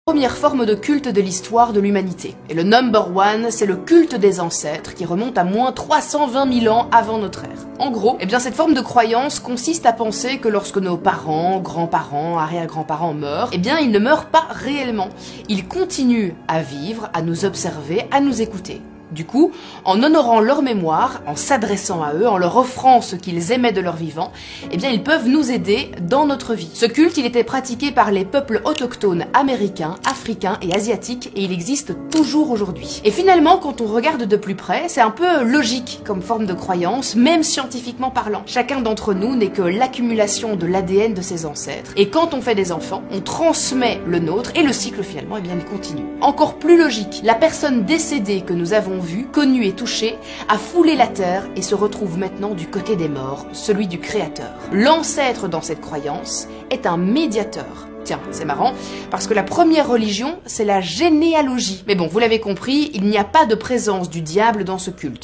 Première forme de culte de l'histoire de l'humanité. Et le number one, c'est le culte des ancêtres qui remonte à moins 320 000 ans avant notre ère. En gros, eh bien cette forme de croyance consiste à penser que lorsque nos parents, grands-parents, arrière-grands-parents meurent, eh bien ils ne meurent pas réellement. Ils continuent à vivre, à nous observer, à nous écouter. Du coup, en honorant leur mémoire, en s'adressant à eux, en leur offrant ce qu'ils aimaient de leur vivant, eh bien ils peuvent nous aider dans notre vie. Ce culte, il était pratiqué par les peuples autochtones américains, africains et asiatiques et il existe toujours aujourd'hui. Et finalement, quand on regarde de plus près, c'est un peu logique comme forme de croyance, même scientifiquement parlant. Chacun d'entre nous n'est que l'accumulation de l'ADN de ses ancêtres. Et quand on fait des enfants, on transmet le nôtre et le cycle finalement, eh bien il continue. Encore plus logique, la personne décédée que nous avons vu, connu et touché, a foulé la terre et se retrouve maintenant du côté des morts, celui du Créateur. L'ancêtre dans cette croyance est un médiateur. Tiens, c'est marrant, parce que la première religion, c'est la généalogie. Mais bon, vous l'avez compris, il n'y a pas de présence du diable dans ce culte.